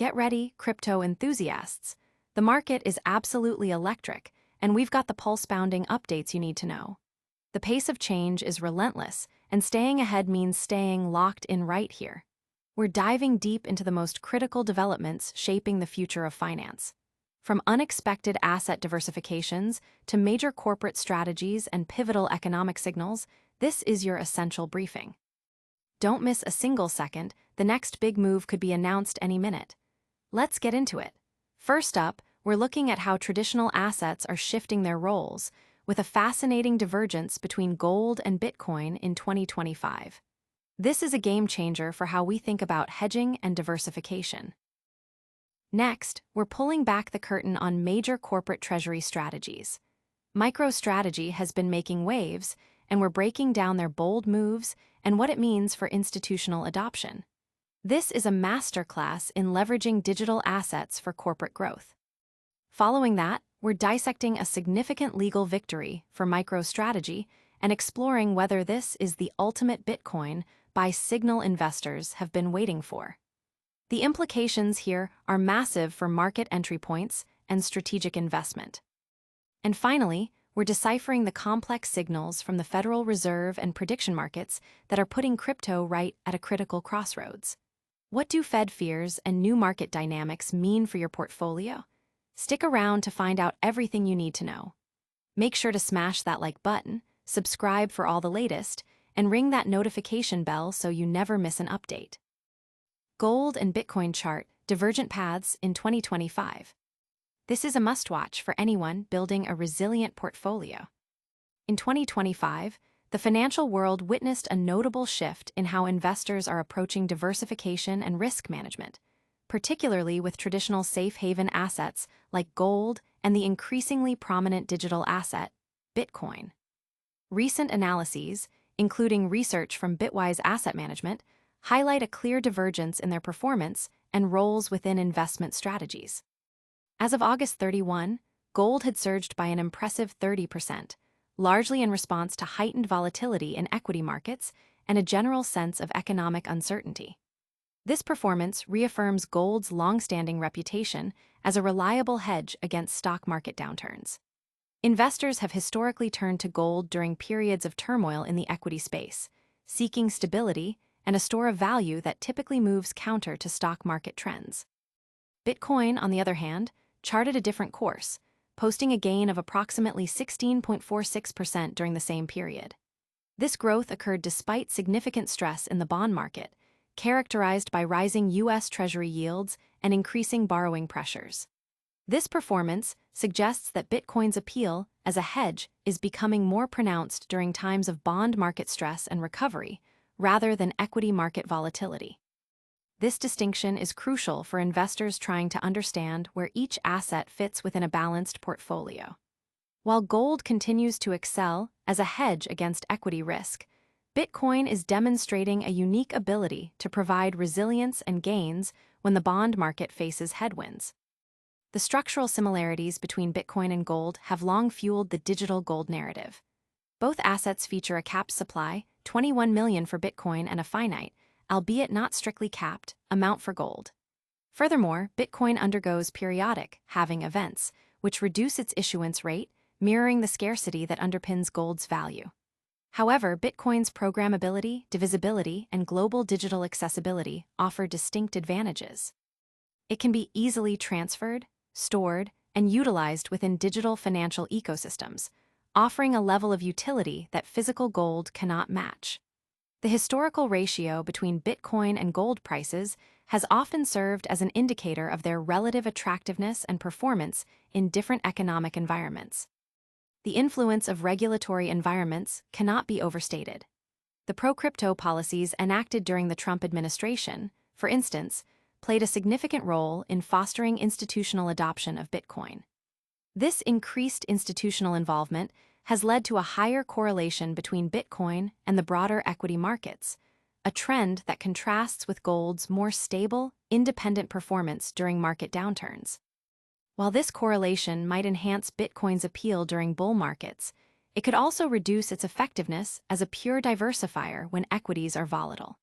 Get ready, crypto enthusiasts. The market is absolutely electric, and we've got the pulse-pounding updates you need to know. The pace of change is relentless, and staying ahead means staying locked in right here. We're diving deep into the most critical developments shaping the future of finance. From unexpected asset diversifications to major corporate strategies and pivotal economic signals, this is your essential briefing. Don't miss a single second, the next big move could be announced any minute. Let's get into it. First up, we're looking at how traditional assets are shifting their roles, with a fascinating divergence between gold and Bitcoin in 2025. This is a game changer for how we think about hedging and diversification. Next, we're pulling back the curtain on major corporate treasury strategies. MicroStrategy has been making waves, and we're breaking down their bold moves and what it means for institutional adoption. This is a masterclass in leveraging digital assets for corporate growth. Following that, we're dissecting a significant legal victory for MicroStrategy and exploring whether this is the ultimate Bitcoin buy signal investors have been waiting for. The implications here are massive for market entry points and strategic investment. And finally, we're deciphering the complex signals from the Federal Reserve and prediction markets that are putting crypto right at a critical crossroads. What do Fed fears and new market dynamics mean for your portfolio? Stick around to find out everything you need to know. Make sure to smash that like button, subscribe for all the latest, and ring that notification bell so you never miss an update. Gold and Bitcoin chart divergent paths in 2025. This is a must-watch for anyone building a resilient portfolio. In 2025, the financial world witnessed a notable shift in how investors are approaching diversification and risk management, particularly with traditional safe haven assets like gold and the increasingly prominent digital asset, Bitcoin. Recent analyses, including research from Bitwise Asset Management, highlight a clear divergence in their performance and roles within investment strategies. As of August 31, gold had surged by an impressive 30%, largely in response to heightened volatility in equity markets and a general sense of economic uncertainty. This performance reaffirms gold's long-standing reputation as a reliable hedge against stock market downturns. Investors have historically turned to gold during periods of turmoil in the equity space, seeking stability and a store of value that typically moves counter to stock market trends. Bitcoin, on the other hand, charted a different course, posting a gain of approximately 16.46% during the same period. This growth occurred despite significant stress in the bond market, characterized by rising U.S. Treasury yields and increasing borrowing pressures. This performance suggests that Bitcoin's appeal as a hedge is becoming more pronounced during times of bond market stress and recovery, rather than equity market volatility. This distinction is crucial for investors trying to understand where each asset fits within a balanced portfolio. While gold continues to excel as a hedge against equity risk, Bitcoin is demonstrating a unique ability to provide resilience and gains when the bond market faces headwinds. The structural similarities between Bitcoin and gold have long fueled the digital gold narrative. Both assets feature a capped supply, 21 million for Bitcoin, and a finite, albeit not strictly capped, amount for gold. Furthermore, Bitcoin undergoes periodic halving events, which reduce its issuance rate, mirroring the scarcity that underpins gold's value. However, Bitcoin's programmability, divisibility, and global digital accessibility offer distinct advantages. It can be easily transferred, stored, and utilized within digital financial ecosystems, offering a level of utility that physical gold cannot match. The historical ratio between Bitcoin and gold prices has often served as an indicator of their relative attractiveness and performance in different economic environments. The influence of regulatory environments cannot be overstated. The pro-crypto policies enacted during the Trump administration, for instance, played a significant role in fostering institutional adoption of Bitcoin. This increased institutional involvement has led to a higher correlation between Bitcoin and the broader equity markets, a trend that contrasts with gold's more stable, independent performance during market downturns. While this correlation might enhance Bitcoin's appeal during bull markets, it could also reduce its effectiveness as a pure diversifier when equities are volatile.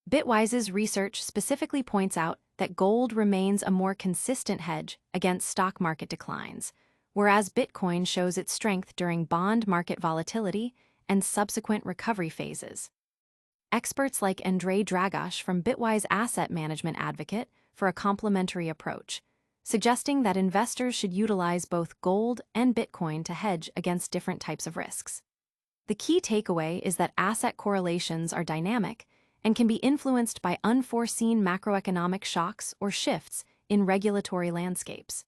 Bitwise's research specifically points out that gold remains a more consistent hedge against stock market declines, whereas Bitcoin shows its strength during bond market volatility and subsequent recovery phases. Experts like Andrei Dragosh from Bitwise Asset Management advocate for a complementary approach, suggesting that investors should utilize both gold and Bitcoin to hedge against different types of risks. The key takeaway is that asset correlations are dynamic and can be influenced by unforeseen macroeconomic shocks or shifts in regulatory landscapes.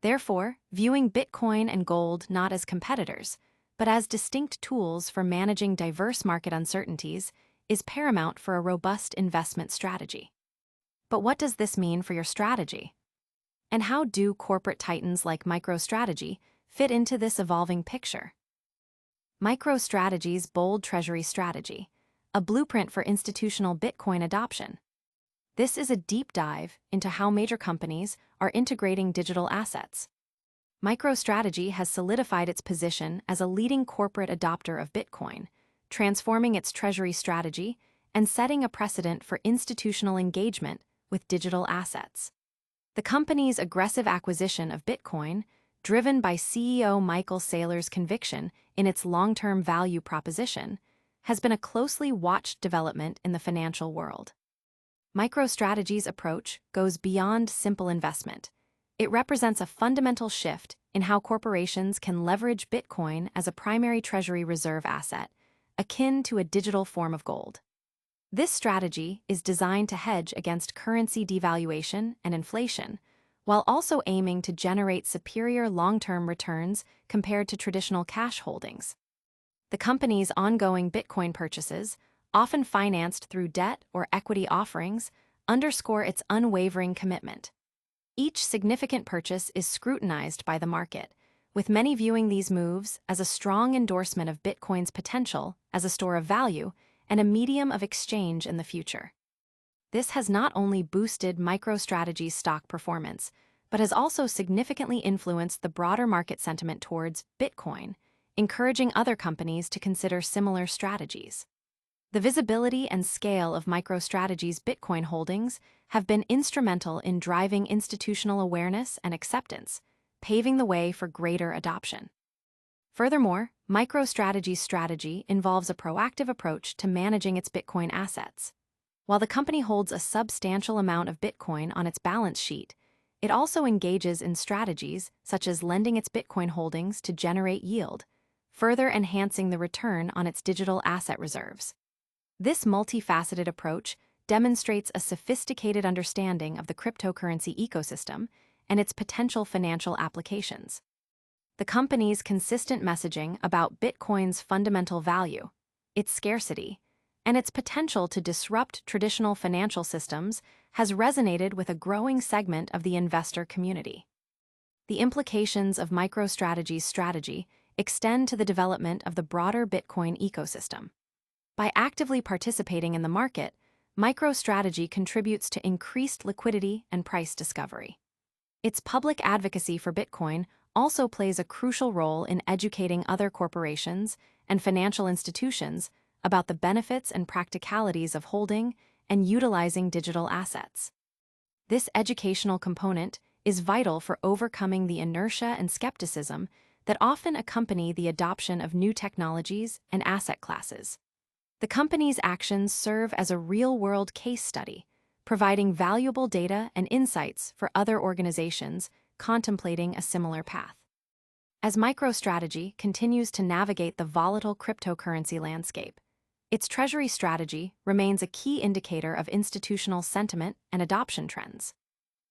Therefore, viewing Bitcoin and gold not as competitors, but as distinct tools for managing diverse market uncertainties is paramount for a robust investment strategy. But what does this mean for your strategy? And how do corporate titans like MicroStrategy fit into this evolving picture? MicroStrategy's Bold Treasury Strategy, a blueprint for institutional Bitcoin adoption. This is a deep dive into how major companies are integrating digital assets. MicroStrategy has solidified its position as a leading corporate adopter of Bitcoin, transforming its treasury strategy and setting a precedent for institutional engagement with digital assets. The company's aggressive acquisition of Bitcoin, driven by CEO Michael Saylor's conviction in its long-term value proposition, has been a closely watched development in the financial world. MicroStrategy's approach goes beyond simple investment. It represents a fundamental shift in how corporations can leverage Bitcoin as a primary treasury reserve asset, akin to a digital form of gold. This strategy is designed to hedge against currency devaluation and inflation, while also aiming to generate superior long-term returns compared to traditional cash holdings. The company's ongoing Bitcoin purchases, often financed through debt or equity offerings, underscore its unwavering commitment. Each significant purchase is scrutinized by the market, with many viewing these moves as a strong endorsement of Bitcoin's potential as a store of value and a medium of exchange in the future. This has not only boosted MicroStrategy's stock performance, but has also significantly influenced the broader market sentiment towards Bitcoin, encouraging other companies to consider similar strategies. The visibility and scale of MicroStrategy's Bitcoin holdings have been instrumental in driving institutional awareness and acceptance, paving the way for greater adoption. Furthermore, MicroStrategy's strategy involves a proactive approach to managing its Bitcoin assets. While the company holds a substantial amount of Bitcoin on its balance sheet, it also engages in strategies such as lending its Bitcoin holdings to generate yield, further enhancing the return on its digital asset reserves. This multifaceted approach demonstrates a sophisticated understanding of the cryptocurrency ecosystem and its potential financial applications. The company's consistent messaging about Bitcoin's fundamental value, its scarcity, and its potential to disrupt traditional financial systems has resonated with a growing segment of the investor community. The implications of MicroStrategy's strategy extend to the development of the broader Bitcoin ecosystem. By actively participating in the market, MicroStrategy contributes to increased liquidity and price discovery. Its public advocacy for Bitcoin also plays a crucial role in educating other corporations and financial institutions about the benefits and practicalities of holding and utilizing digital assets. This educational component is vital for overcoming the inertia and skepticism that often accompany the adoption of new technologies and asset classes. The company's actions serve as a real-world case study, providing valuable data and insights for other organizations contemplating a similar path. As MicroStrategy continues to navigate the volatile cryptocurrency landscape, its treasury strategy remains a key indicator of institutional sentiment and adoption trends.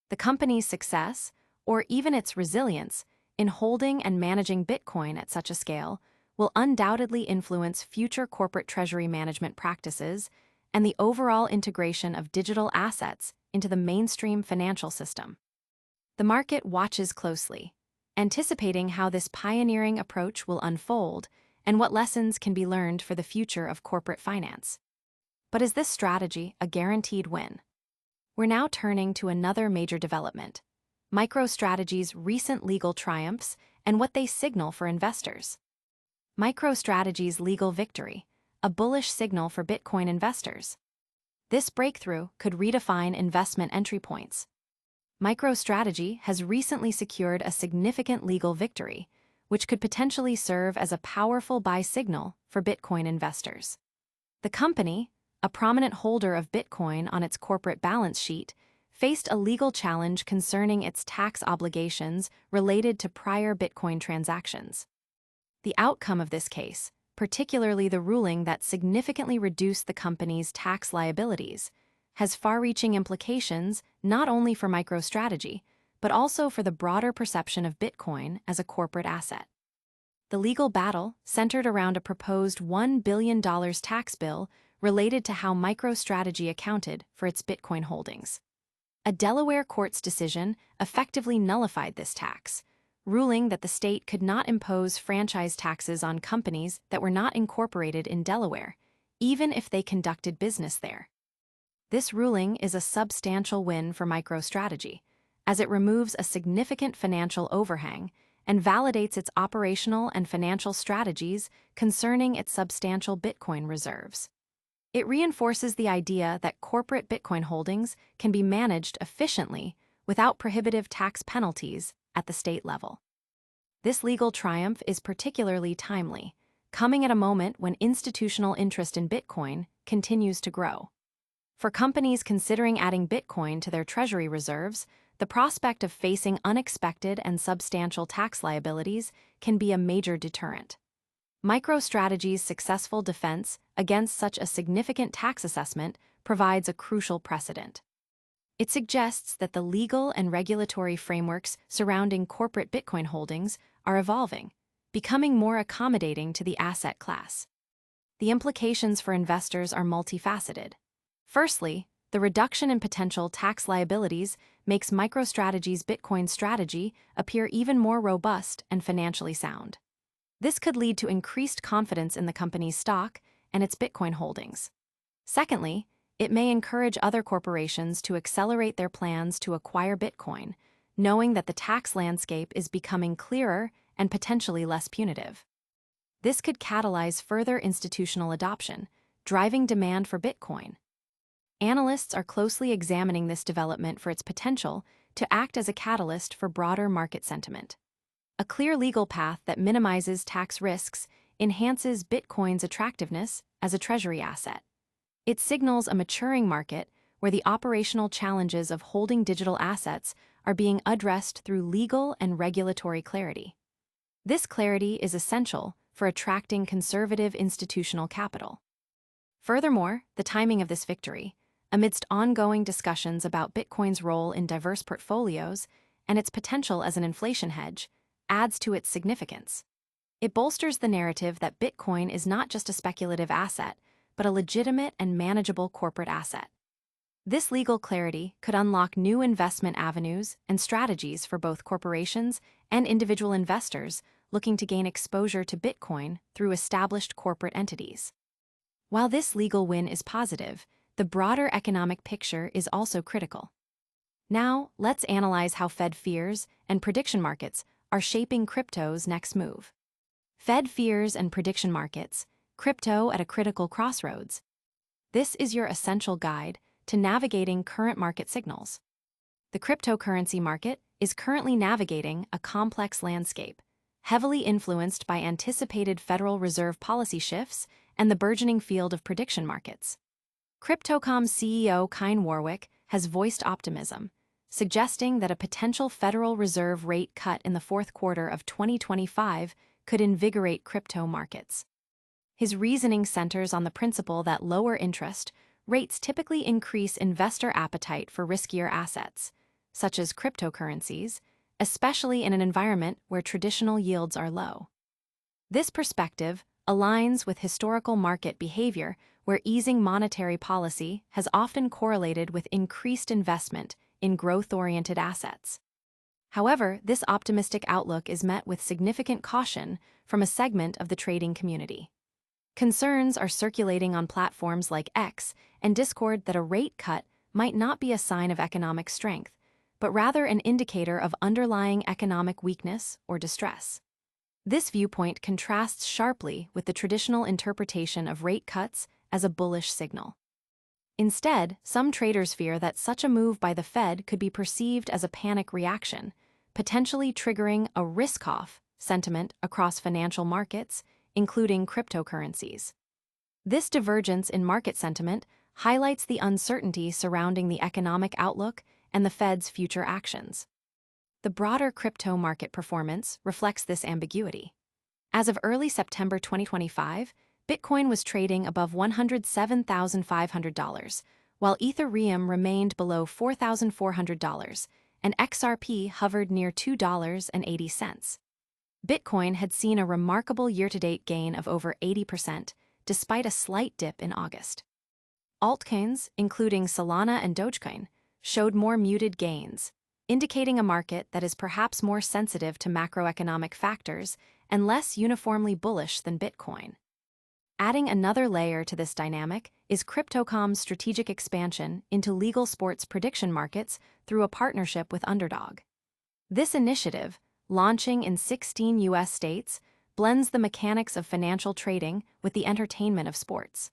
The company's success, or even its resilience, in holding and managing Bitcoin at such a scale will undoubtedly influence future corporate treasury management practices and the overall integration of digital assets into the mainstream financial system. The market watches closely, anticipating how this pioneering approach will unfold and what lessons can be learned for the future of corporate finance. But is this strategy a guaranteed win? We're now turning to another major development: MicroStrategy's recent legal triumphs and what they signal for investors. MicroStrategy's legal victory, a bullish signal for Bitcoin investors. This breakthrough could redefine investment entry points. MicroStrategy has recently secured a significant legal victory, which could potentially serve as a powerful buy signal for Bitcoin investors. The company, a prominent holder of Bitcoin on its corporate balance sheet, faced a legal challenge concerning its tax obligations related to prior Bitcoin transactions. The outcome of this case, particularly the ruling that significantly reduced the company's tax liabilities, has far-reaching implications not only for MicroStrategy, but also for the broader perception of Bitcoin as a corporate asset. The legal battle centered around a proposed $1 billion tax bill related to how MicroStrategy accounted for its Bitcoin holdings. A Delaware court's decision effectively nullified this tax, ruling that the state could not impose franchise taxes on companies that were not incorporated in Delaware, even if they conducted business there. This ruling is a substantial win for MicroStrategy, as it removes a significant financial overhang and validates its operational and financial strategies concerning its substantial Bitcoin reserves. It reinforces the idea that corporate Bitcoin holdings can be managed efficiently without prohibitive tax penalties at the state level. This legal triumph is particularly timely, coming at a moment when institutional interest in Bitcoin continues to grow. For companies considering adding Bitcoin to their Treasury reserves, the prospect of facing unexpected and substantial tax liabilities can be a major deterrent. MicroStrategy's successful defense against such a significant tax assessment provides a crucial precedent. It suggests that the legal and regulatory frameworks surrounding corporate Bitcoin holdings are evolving, becoming more accommodating to the asset class. The implications for investors are multifaceted. Firstly, the reduction in potential tax liabilities makes MicroStrategy's Bitcoin strategy appear even more robust and financially sound. This could lead to increased confidence in the company's stock and its Bitcoin holdings. Secondly, it may encourage other corporations to accelerate their plans to acquire Bitcoin, knowing that the tax landscape is becoming clearer and potentially less punitive. This could catalyze further institutional adoption, driving demand for Bitcoin. Analysts are closely examining this development for its potential to act as a catalyst for broader market sentiment. A clear legal path that minimizes tax risks enhances Bitcoin's attractiveness as a treasury asset. It signals a maturing market where the operational challenges of holding digital assets are being addressed through legal and regulatory clarity. This clarity is essential for attracting conservative institutional capital. Furthermore, the timing of this victory, amidst ongoing discussions about Bitcoin's role in diverse portfolios and its potential as an inflation hedge, adds to its significance. It bolsters the narrative that Bitcoin is not just a speculative asset, but a legitimate and manageable corporate asset. This legal clarity could unlock new investment avenues and strategies for both corporations and individual investors looking to gain exposure to Bitcoin through established corporate entities. While this legal win is positive, the broader economic picture is also critical. Now, let's analyze how Fed fears and prediction markets are shaping crypto's next move. Fed fears and prediction markets, crypto at a critical crossroads. This is your essential guide to navigating current market signals. The cryptocurrency market is currently navigating a complex landscape, heavily influenced by anticipated Federal Reserve policy shifts and the burgeoning field of prediction markets. Crypto.com's CEO Kyle Warwick has voiced optimism, suggesting that a potential Federal Reserve rate cut in the fourth quarter of 2025 could invigorate crypto markets. His reasoning centers on the principle that lower interest rates typically increase investor appetite for riskier assets, such as cryptocurrencies, especially in an environment where traditional yields are low. This perspective aligns with historical market behavior where easing monetary policy has often correlated with increased investment in growth-oriented assets. However, this optimistic outlook is met with significant caution from a segment of the trading community. Concerns are circulating on platforms like X and Discord that a rate cut might not be a sign of economic strength, but rather an indicator of underlying economic weakness or distress. This viewpoint contrasts sharply with the traditional interpretation of rate cuts as a bullish signal. Instead, some traders fear that such a move by the Fed could be perceived as a panic reaction, potentially triggering a risk-off sentiment across financial markets, including cryptocurrencies. This divergence in market sentiment highlights the uncertainty surrounding the economic outlook and the Fed's future actions. The broader crypto market performance reflects this ambiguity. As of early September 2025, Bitcoin was trading above $107,500, while Ethereum remained below $4,400, and XRP hovered near $2.80. Bitcoin had seen a remarkable year-to-date gain of over 80%, despite a slight dip in August. Altcoins, including Solana and Dogecoin, showed more muted gains, indicating a market that is perhaps more sensitive to macroeconomic factors and less uniformly bullish than Bitcoin. Adding another layer to this dynamic is Crypto.com's strategic expansion into legal sports prediction markets through a partnership with Underdog. This initiative, launching in 16 U.S. states, blends the mechanics of financial trading with the entertainment of sports.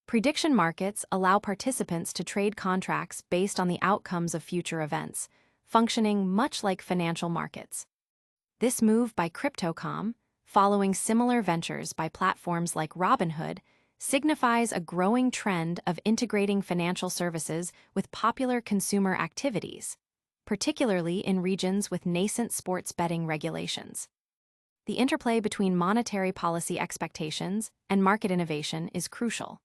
Prediction markets allow participants to trade contracts based on the outcomes of future events, functioning much like financial markets. This move by Crypto.com, following similar ventures by platforms like Robinhood, signifies a growing trend of integrating financial services with popular consumer activities, particularly in regions with nascent sports betting regulations. The interplay between monetary policy expectations and market innovation is crucial.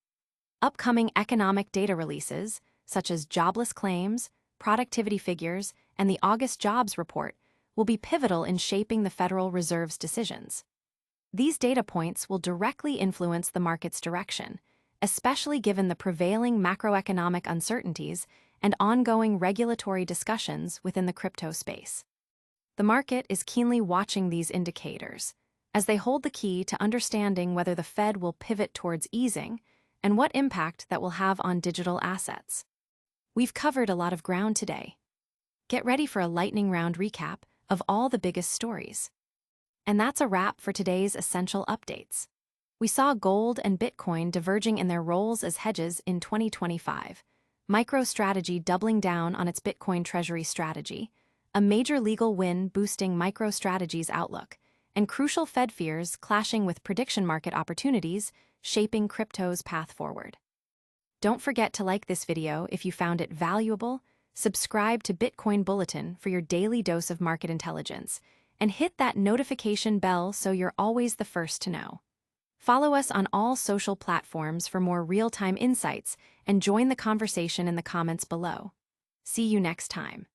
Upcoming economic data releases, such as jobless claims, productivity figures, and the August jobs report, will be pivotal in shaping the Federal Reserve's decisions. These data points will directly influence the market's direction, especially given the prevailing macroeconomic uncertainties and ongoing regulatory discussions within the crypto space. The market is keenly watching these indicators, as they hold the key to understanding whether the Fed will pivot towards easing and what impact that will have on digital assets. We've covered a lot of ground today. Get ready for a lightning round recap of all the biggest stories. And that's a wrap for today's essential updates. We saw gold and Bitcoin diverging in their roles as hedges in 2025, MicroStrategy doubling down on its Bitcoin Treasury strategy, a major legal win boosting MicroStrategy's outlook, and crucial Fed fears clashing with prediction market opportunities, shaping crypto's path forward. Don't forget to like this video if you found it valuable, subscribe to Bitcoin Bulletin for your daily dose of market intelligence, and hit that notification bell so you're always the first to know. Follow us on all social platforms for more real-time insights and join the conversation in the comments below. See you next time.